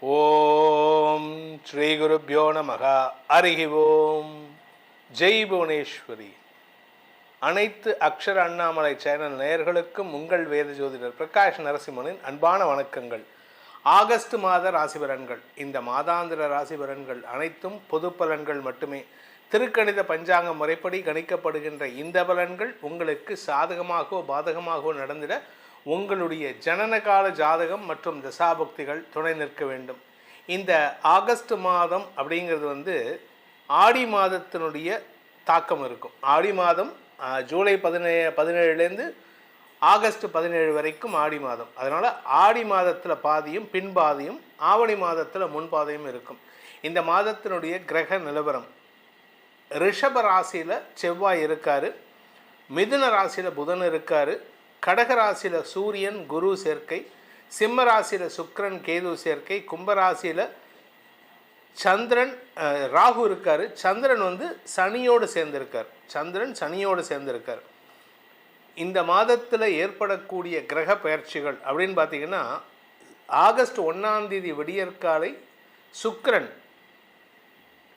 ஓம் ஸ்ரீ குருப்யோ நமக. ஹரிஹி ஓம். ஜெய் புவனேஸ்வரி. அனைத்து அக்ஷர அண்ணாமலை சேனல் நேயர்களுக்கும் உங்கள் வேத ஜோதிடர் பிரகாஷ் நரசிம்மனின் அன்பான வணக்கங்கள். ஆகஸ்ட் மாத ராசி பலன்கள். இந்த மாதாந்திர ராசி பலன்கள் அனைத்தும் பொது பலன்கள் மட்டுமே. திருக்கணித பஞ்சாங்க முறைப்படி கணிக்கப்படுகின்ற இந்த பலன்கள் உங்களுக்கு சாதகமாகவோ பாதகமாகவோ நடந்திட உங்களுடைய ஜனனகால ஜாதகம் மற்றும் தசாபுக்திகள் துணை நிற்க வேண்டும். இந்த ஆகஸ்ட் மாதம் அப்படிங்கிறது ஆடி மாதத்தினுடைய தாக்கம் இருக்கும். ஆடி மாதம் ஜூலை 17 ஆகஸ்ட் 17 வரைக்கும் ஆடி மாதம். அதனால் ஆடி மாதத்தில் பாதியும் பின்பாதியும், ஆவணி மாதத்தில் முன்பாதையும் இருக்கும். இந்த மாதத்தினுடைய கிரக நிலவரம்: ரிஷப ராசியில் செவ்வாய் இருக்கார், மிதுன ராசியில் புதன் இருக்கார், கடக ராசியில் சூரியன் குரு சேர்க்கை, சிம்ம ராசியில் சுக்கிரன் கேது சேர்க்கை, கும்பராசியில் சந்திரன் ராகு இருக்கார். சந்திரன் சனியோடு சேர்ந்திருக்கார். இந்த மாதத்தில் ஏற்படக்கூடிய கிரக பயிற்சிகள் அப்படின்னு பார்த்தீங்கன்னா, ஆகஸ்ட் 1 விடியற்காலை சுக்கிரன்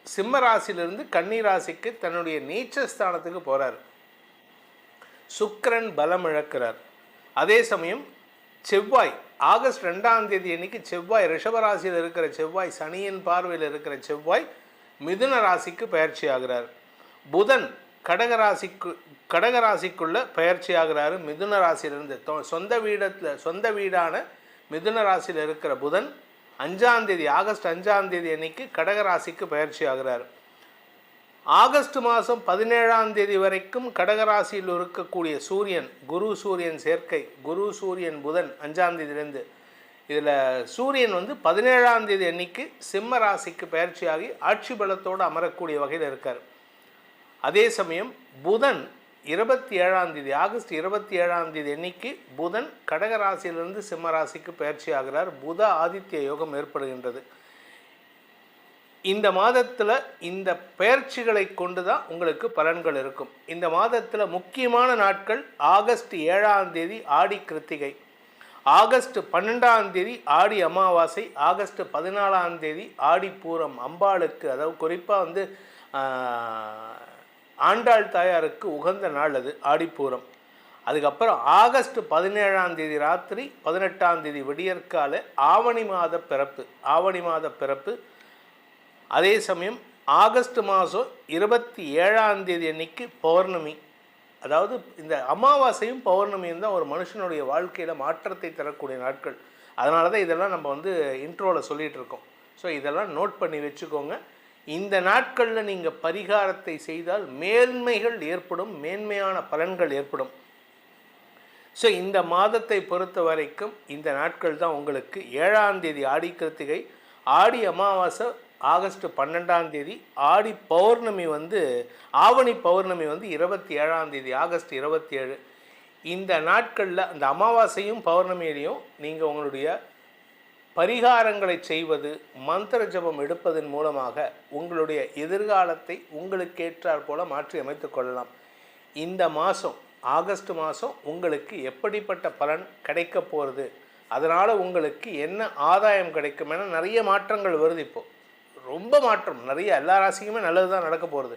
சிம்ம ராசியிலிருந்து கன்னி ராசிக்கு தன்னுடைய நீச்சஸ்தானத்துக்கு போகிறார். சுக்கிரன் பலம் இழக்கிறார். அதே சமயம் செவ்வாய் ஆகஸ்ட் 2 அன்னைக்கு செவ்வாய் ரிஷபராசியில் இருக்கிற செவ்வாய், சனியின் பார்வையில் இருக்கிற செவ்வாய் மிதுன ராசிக்கு பயிற்சி ஆகிறார். புதன் கடகராசிக்குள்ள பயிற்சி ஆகிறாரு. மிதுன ராசியிலிருந்து சொந்த வீடான மிதுன ராசியில் இருக்கிற புதன் ஆகஸ்ட் 5 அன்னைக்கு கடகராசிக்கு பயிற்சி ஆகிறார். ஆகஸ்ட் மாதம் 17 வரைக்கும் கடகராசியில் இருக்கக்கூடிய சூரியன் குரு சூரியன் சேர்க்கை, குரு சூரியன் புதன் 5 இதில் சூரியன் 17 அன்னைக்கு சிம்ம ராசிக்கு பயிற்சியாகி ஆட்சி பலத்தோடு அமரக்கூடிய வகையில் இருக்கார். அதே சமயம் புதன் 27 ஆகஸ்ட் 27 அன்னைக்கு புதன் கடகராசியிலிருந்து சிம்ம ராசிக்கு பயிற்சி ஆகிறார். புத ஆதித்ய யோகம் ஏற்படுகின்றது. இந்த மாதத்தில் இந்த பயிற்சிகளை கொண்டு தான் உங்களுக்கு பலன்கள் இருக்கும். இந்த மாதத்தில் முக்கியமான நாட்கள்: ஆகஸ்ட் 7 ஆடி கிருத்திகை, ஆகஸ்ட் 12 ஆடி அமாவாசை, ஆகஸ்ட் 14 ஆடி பூரம். அம்பாளுக்கு, அதாவது குறிப்பாக ஆண்டாள் தாயாருக்கு உகந்த நாள் அது ஆடிப்பூரம். அதுக்கப்புறம் ஆகஸ்ட் 17 ராத்திரி 18 விடியற்கால ஆவணி மாத பிறப்பு. அதே சமயம் ஆகஸ்ட் மாதம் 27 அன்னைக்கு பௌர்ணமி. அதாவது இந்த அமாவாசையும் பௌர்ணமியும் தான் ஒரு மனுஷனுடைய வாழ்க்கையில் மாற்றத்தை தரக்கூடிய நாட்கள். அதனால தான் இதெல்லாம் நம்ம இன்ட்ரோவில் சொல்லிகிட்டு இருக்கோம். ஸோ இதெல்லாம் நோட் பண்ணி வச்சுக்கோங்க. இந்த நாட்களில் நீங்கள் பரிகாரத்தை செய்தால் மேன்மைகள் ஏற்படும், மேன்மையான பலன்கள் ஏற்படும். ஸோ இந்த மாதத்தை பொறுத்த வரைக்கும் இந்த நாட்கள் தான் உங்களுக்கு 7 ஆடி கிருத்திகை, ஆடி அமாவாசை ஆகஸ்ட் 12 ஆடி பௌர்ணமி ஆவணி பௌர்ணமி 27 ஆகஸ்ட் 27. இந்த நாட்களில் அந்த அமாவாசையும் பௌர்ணமியிலையும் நீங்கள் உங்களுடைய பரிகாரங்களை செய்வது, மந்திர ஜபம் எடுப்பதன் மூலமாக உங்களுடைய எதிர்காலத்தை உங்களுக்கேற்றாற் போல மாற்றி அமைத்து கொள்ளலாம். இந்த மாதம் ஆகஸ்ட் மாதம் உங்களுக்கு எப்படிப்பட்ட பலன் கிடைக்க போகிறது, அதனால் உங்களுக்கு என்ன ஆதாயம் கிடைக்கும் என நிறைய மாற்றங்கள் வருது. இப்போது ரொம்ப மாற்றம் நிறைய, எல்லா ராசிக்குமே நல்லது தான் நடக்க போகிறது.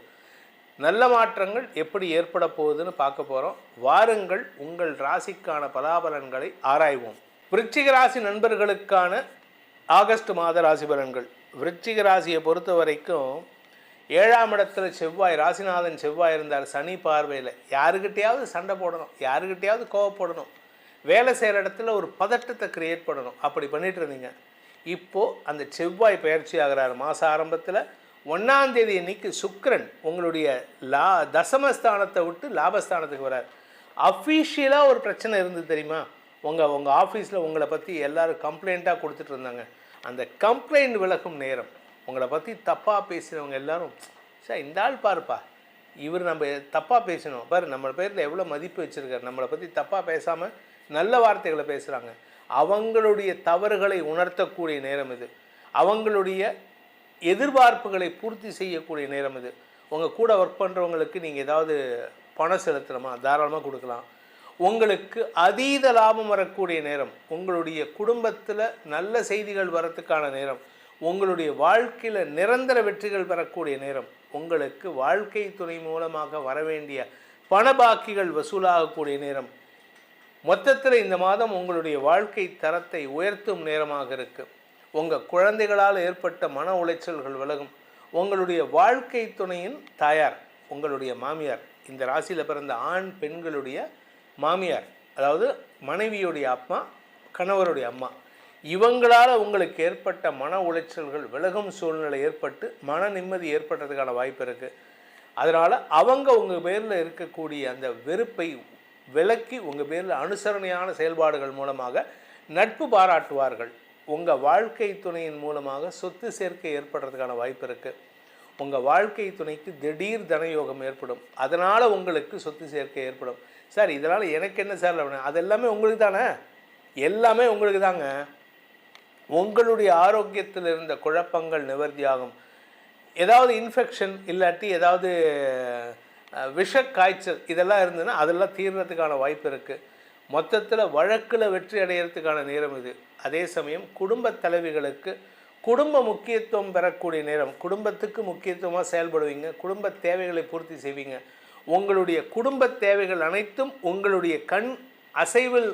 நல்ல மாற்றங்கள் எப்படி ஏற்பட போகுதுன்னு பார்க்க போகிறோம். வாருங்கள், உங்கள் ராசிக்கான பலாபலன்களை ஆராய்வோம். விருச்சிக ராசி நண்பர்களுக்கான ஆகஸ்ட் மாத ராசி பலன்கள். விருச்சிக ராசியை பொறுத்த வரைக்கும் 7ஆம் இடத்துல செவ்வாய், ராசிநாதன் செவ்வாய் இருந்தார் சனி பார்வையில். யாருக்கிட்டையாவது சண்டை போடணும், யாருக்கிட்டையாவது கோவப்படணும், வேலை செய்கிற இடத்துல ஒரு பதட்டத்தை கிரியேட் பண்ணணும், அப்படி பண்ணிட்டு இருந்தீங்க. இப்போது அந்த செவ்வாய் பயிற்சி ஆகிறார். மாத ஆரம்பத்தில் 1 அன்னைக்கு சுக்கிரன் உங்களுடைய தசமஸ்தானத்தை விட்டு லாபஸ்தானத்துக்கு வரார். அஃபீஷியலாக ஒரு பிரச்சனை இருந்தது தெரியுமா? உங்கள் ஆஃபீஸில் உங்களை பற்றி எல்லோரும் கம்ப்ளைண்ட்டாக கொடுத்துட்டு இருந்தாங்க. அந்த கம்ப்ளைண்ட் விலகும் நேரம். உங்களை பற்றி தப்பாக பேசினவங்க எல்லோரும், சார் இந்த ஆள் பாருப்பா, இவர் நம்ம தப்பாக பேசணும் பாரு, நம்ம பேரில் எவ்வளோ மதிப்பு வச்சுருக்காரு, நம்மளை பற்றி தப்பாக பேசாமல் நல்ல வார்த்தைகளை பேசுகிறாங்க. அவங்களுடைய தவறுகளை உணர்த்தக்கூடிய நேரம் இது. அவங்களுடைய எதிர்பார்ப்புகளை பூர்த்தி செய்யக்கூடிய நேரம் இது. உங்கள் கூட ஒர்க் பண்ணுறவங்களுக்கு நீங்கள் ஏதாவது பணம் செலுத்தணுமா, தாராளமாக கொடுக்கலாம். உங்களுக்கு அதீத லாபம் வரக்கூடிய நேரம், உங்களுடைய குடும்பத்தில் நல்ல செய்திகள் வரத்துக்கான நேரம், உங்களுடைய வாழ்க்கையில் நிரந்தர வெற்றிகள் பெறக்கூடிய நேரம், உங்களுக்கு வாழ்க்கை துணை மூலமாக வரவேண்டிய பணபாக்கிகள் வசூலாகக்கூடிய நேரம். மொத்தத்தில் இந்த மாதம் உங்களுடைய வாழ்க்கை தரத்தை உயர்த்தும் நேரமாக இருக்குது. உங்கள் குழந்தைகளால் ஏற்பட்ட மன உளைச்சல்கள் விலகும். உங்களுடைய வாழ்க்கை துணையின் தாயார், உங்களுடைய மாமியார், இந்த ராசியில் பிறந்த ஆண் பெண்களுடைய மாமியார், அதாவது மனைவியுடைய அம்மா, கணவருடைய அம்மா, இவங்களால் உங்களுக்கு ஏற்பட்ட மன உளைச்சல்கள் விலகும் சூழ்நிலை ஏற்பட்டு மன நிம்மதி ஏற்படுறதுக்கான வாய்ப்பு இருக்குது. அதனால் அவங்க உங்கள் பேரில் இருக்கக்கூடிய அந்த வெறுப்பை விலக்கி உங்கள் பேரில் அனுசரணையான செயல்பாடுகள் மூலமாக நட்பு பாராட்டுவார்கள். உங்கள் வாழ்க்கை துணையின் மூலமாக சொத்து சேர்க்கை ஏற்படுறதுக்கான வாய்ப்பு இருக்குது. உங்கள் வாழ்க்கை துணைக்கு திடீர் தனயோகம் ஏற்படும். அதனால் உங்களுக்கு சொத்து சேர்க்கை ஏற்படும். சார் இதனால் எனக்கு என்ன சார்? அது எல்லாமே உங்களுக்கு தானே, எல்லாமே உங்களுக்கு தாங்க. உங்களுடைய ஆரோக்கியத்தில் இருந்த குழப்பங்கள் நிவர்த்தியாகும். ஏதாவது இன்ஃபெக்ஷன் இல்லாட்டி ஏதாவது விஷ காய்ச்சல் இதெல்லாம் இருந்ததுன்னா அதெல்லாம் தீர்றதுக்கான வாய்ப்பு இருக்குது. மொத்தத்தில் வழக்கில் வெற்றி அடைகிறதுக்கான நேரம் இது. அதே சமயம் குடும்ப தலைவிகளுக்கு குடும்ப முக்கியத்துவம் பெறக்கூடிய நேரம். குடும்பத்துக்கு முக்கியத்துவமாக செயல்படுவீங்க, குடும்ப தேவைகளை பூர்த்தி செய்வீங்க. உங்களுடைய குடும்ப தேவைகள் அனைத்தும் உங்களுடைய கண் அசைவில்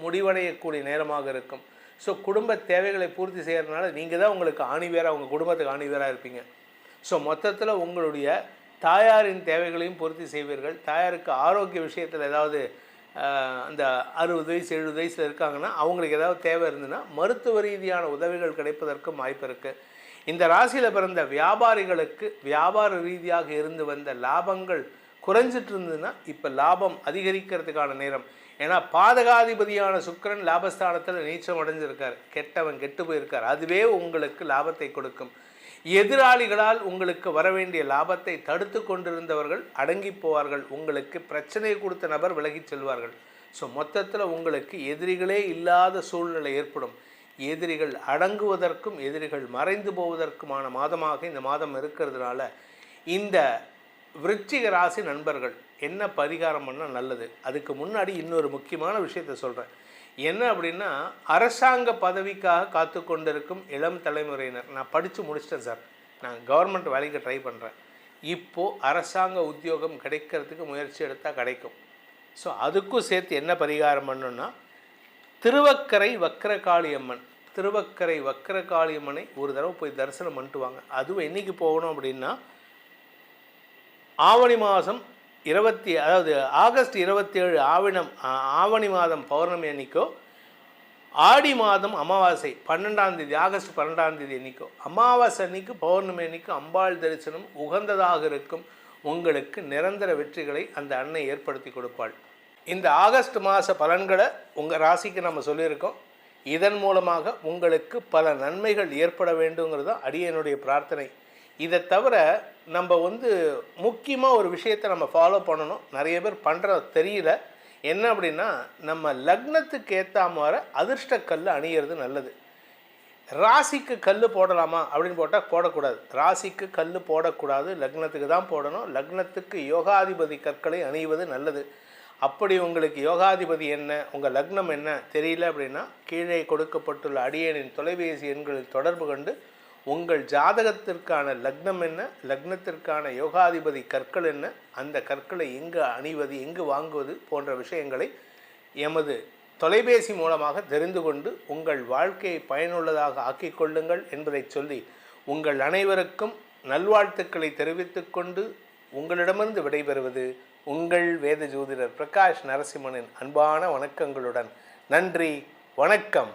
முடிவடையக்கூடிய நேரமாக இருக்கும். ஸோ குடும்ப தேவைகளை பூர்த்தி செய்கிறதுனால நீங்கள் தான் உங்களுக்கு ஆணிவேராக, உங்கள் குடும்பத்துக்கு ஆணிவேராக இருப்பீங்க. ஸோ மொத்தத்தில் உங்களுடைய தாயாரின் தேவைகளையும் பூர்த்தி செய்வீர்கள். தாயாருக்கு ஆரோக்கிய விஷயத்தில் ஏதாவது அந்த 60 வயசு 70 வயசில் இருக்காங்கன்னா அவங்களுக்கு ஏதாவது தேவை இருந்ததுன்னா மருத்துவ ரீதியான உதவிகள் கிடைப்பதற்கும் வாய்ப்பு இருக்குது. இந்த ராசியில் பிறந்த வியாபாரிகளுக்கு வியாபார ரீதியாக இருந்து வந்த லாபங்கள் குறைஞ்சிட்டு இருந்ததுன்னா இப்போ லாபம் அதிகரிக்கிறதுக்கான நேரம். ஏன்னா பாதகாதிபதியான சுக்கிரன் லாபஸ்தானத்தில் நீச்சம் அடைஞ்சிருக்கார், கெட்டவன் கெட்டு போயிருக்கார். அதுவே உங்களுக்கு லாபத்தை கொடுக்கும். எதிராளிகளால் உங்களுக்கு வரவேண்டிய லாபத்தை தடுத்து கொண்டிருந்தவர்கள் அடங்கி போவார்கள். உங்களுக்கு பிரச்சனை கொடுத்த நபர் விலகி செல்வார்கள். ஸோ மொத்தத்தில் உங்களுக்கு எதிரிகளே இல்லாத சூழ்நிலை ஏற்படும். எதிரிகள் அடங்குவதற்கும் எதிரிகள் மறைந்து போவதற்குமான மாதமாக இந்த மாதம் இருக்கிறதுனால இந்த விருச்சிக ராசி நண்பர்கள் என்ன பரிகாரம் பண்ணால் நல்லது? அதுக்கு முன்னாடி இன்னொரு முக்கியமான விஷயத்தை சொல்கிறேன். என்ன அப்படின்னா, அரசாங்க பதவிக்காக காத்து கொண்டிருக்கும் இளம் தலைமுறையினர், நான் படித்து முடிச்சிட்டேன் சார், நான் கவர்மெண்ட் வேலைக்கு ட்ரை பண்ணுறேன், இப்போது அரசாங்க உத்தியோகம் கிடைக்கிறதுக்கு முயற்சி எடுத்தால் கிடைக்கும். ஸோ அதுக்கும் சேர்த்து என்ன பரிகாரம் பண்ணணுன்னா, திருவக்கரை வக்கரகாளியம்மன், திருவக்கரை வக்கரகாளியம்மனை ஒரு தடவை போய் தரிசனம் பண்ணிட்டு வாங்க. அதுவும் என்றைக்கு போகணும் அப்படின்னா, ஆவணி மாதம் ஆகஸ்ட் 27 ஆவணி மாதம் பௌர்ணமி அன்னைக்கோ, ஆடி மாதம் அமாவாசை 12ஆம் தேதி, ஆகஸ்ட் 12ஆம் தேதி அன்னைக்கோ, அமாவாசை அன்னைக்கு பௌர்ணமி அன்னைக்கு அம்பாள் தரிசனம் உகந்ததாக இருக்கும். உங்களுக்கு நிரந்தர வெற்றிகளை அந்த அன்னை ஏற்படுத்தி கொடுப்பாள். இந்த ஆகஸ்ட் மாத பலன்களை உங்கள் ராசிக்கு நம்ம சொல்லியிருக்கோம். இதன் மூலமாக உங்களுக்கு பல நன்மைகள் ஏற்பட வேண்டுங்கிறது தான் அடியனுடைய பிரார்த்தனை. இதை தவிர நம்ம முக்கியமாக ஒரு விஷயத்தை நம்ம ஃபாலோ பண்ணணும். நிறைய பேர் பண்ணுற தெரியல. என்ன அப்படின்னா, நம்ம லக்னத்துக்கு ஏற்ற மாதிரி அதிர்ஷ்ட கல் அணியிறது நல்லது. ராசிக்கு கல் போடலாமா அப்படின்னு போட்டால் போடக்கூடாது. ராசிக்கு கல் போடக்கூடாது, லக்னத்துக்கு தான் போடணும். லக்னத்துக்கு யோகாதிபதி கற்களை அணிவது நல்லது. அப்படி உங்களுக்கு யோகாதிபதி என்ன, உங்கள் லக்னம் என்ன தெரியல அப்படின்னா, கீழே கொடுக்கப்பட்டுள்ள அடியேனின் தொலைபேசி எண்களில் தொடர்பு கொண்டு உங்கள் ஜாதகத்திற்கான லக்னம் என்ன, லக்னத்திற்கான யோகாதிபதி கற்கள் என்ன, அந்த கற்களை எங்கு அணிவது, எங்கு வாங்குவது போன்ற விஷயங்களை எமது தொலைபேசி மூலமாக தெரிந்து கொண்டு உங்கள் வாழ்க்கையை பயனுள்ளதாக ஆக்கிக் கொள்ளுங்கள் என்பதை சொல்லி உங்கள் அனைவருக்கும் நல்வாழ்த்துக்களை தெரிவித்துக்கொண்டு உங்களிடமிருந்து விடைபெறுவது உங்கள் வேத ஜோதிடர் பிரகாஷ் நரசிம்மனின் அன்பான வணக்கங்களுடன். நன்றி, வணக்கம்.